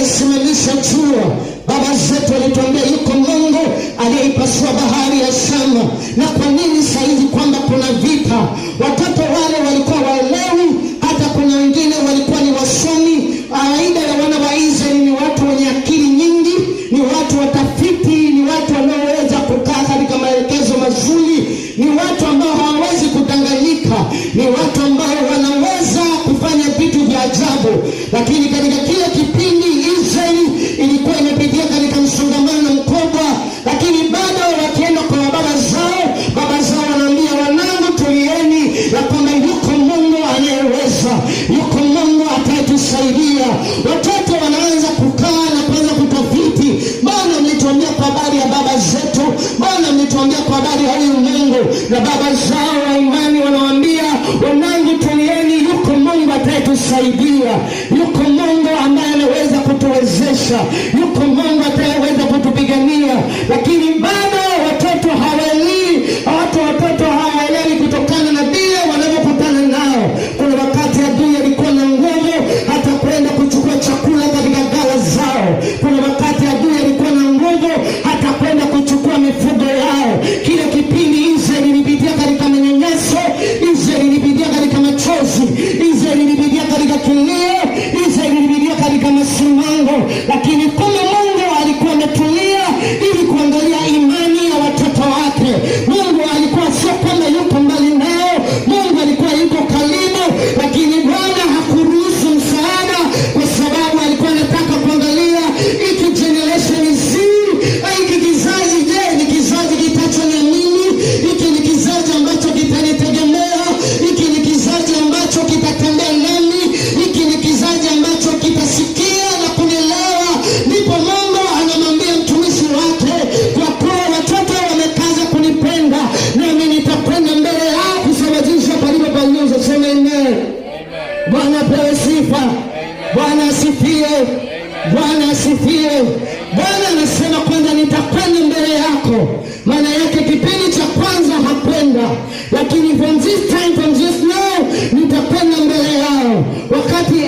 aliyesimamisha jua. Baba zetu walituambia yuko Mungu aliyeipasua bahari ya Shamu. Na kwa nini saizi kwamba kuna vita? Watoto wale walikuwa waelewi, hata kuna wengine walikuwa ni wasomi. Aida ya wana wa Israeli ni watu wenye akili nyingi, ni watu watafiti, ni watu wanaoweza kukaa katika maelekezo mazuri, ni watu ambao hawawezi kudanganyika, ni watu ambao wanaweza kufanya vitu vya ajabu. Lakini katika kile kipindi Israeli ilikuwa imepitia katika msongamano mkubwa, lakini bado wakienda kwa baba zao wanaambia, wanangu tulieni ya kwamba yuko Mungu anayeweza, yuko Mungu atayetusaidia. Watoto wanaanza kukaa na kuanza kutafiti, Bwana mlituambia kwa habari ya baba zetu, Bwana mlituambia kwa habari ya huyu Mungu. Na baba zao wa imani wanawaambia, wanangu tulieni, yuko Mungu atayetusaidia, yuko Mungu ambaye anaweza kutuwezesha, yuko Mungu atayeweza kutupigania. Lakini bado watoto hawaelewi kutokana na vile wanavyokutana nao. Kuna wakati adui alikuwa na nguvu hata kwenda kuchukua chakula katika ghala zao. Kuna wakati adui alikuwa na nguvu hata kwenda kuchukua mifugo yao. Kile kipindi Israeli ilipitia katika manyanyaso, Israeli ilipitia katika machozi, Israeli ilipitia katika kilio, Israeli ilipitia katika masimango. Lakini kumbe Mungu alikuwa ametulia ili kuangalia imani ya watoto wake. Mungu alikuwa sio kwamba yuko mbali nao, Mungu alikuwa yuko karibu, lakini Bwana hakuruhusu msaada, kwa sababu alikuwa anataka kuangalia hiki generation zii, hiki kizazi, je, ni kizazi kitachoniamini? Hiki ni kizazi ambacho kitanitegemea? Hiki ni kizazi ambacho kitatembea nami? Hiki ni kizazi ambacho kitasikia na kunielewa? Ndipo Mungu anamwambia mtumishi wake, kwa kuwa watoto wamekaza kunipenda, nami nitakwenda mbele yao kusababisha palipopanyuza. Sema amen. Bwana apewe sifa. Bwana asifiwe. Bwana asifiwe. Bwana anasema kwanza nitakwenda mbele yako. Maana yake kipindi cha kwanza hakwenda, lakini from this now nitakwenda mbele yao. Wakati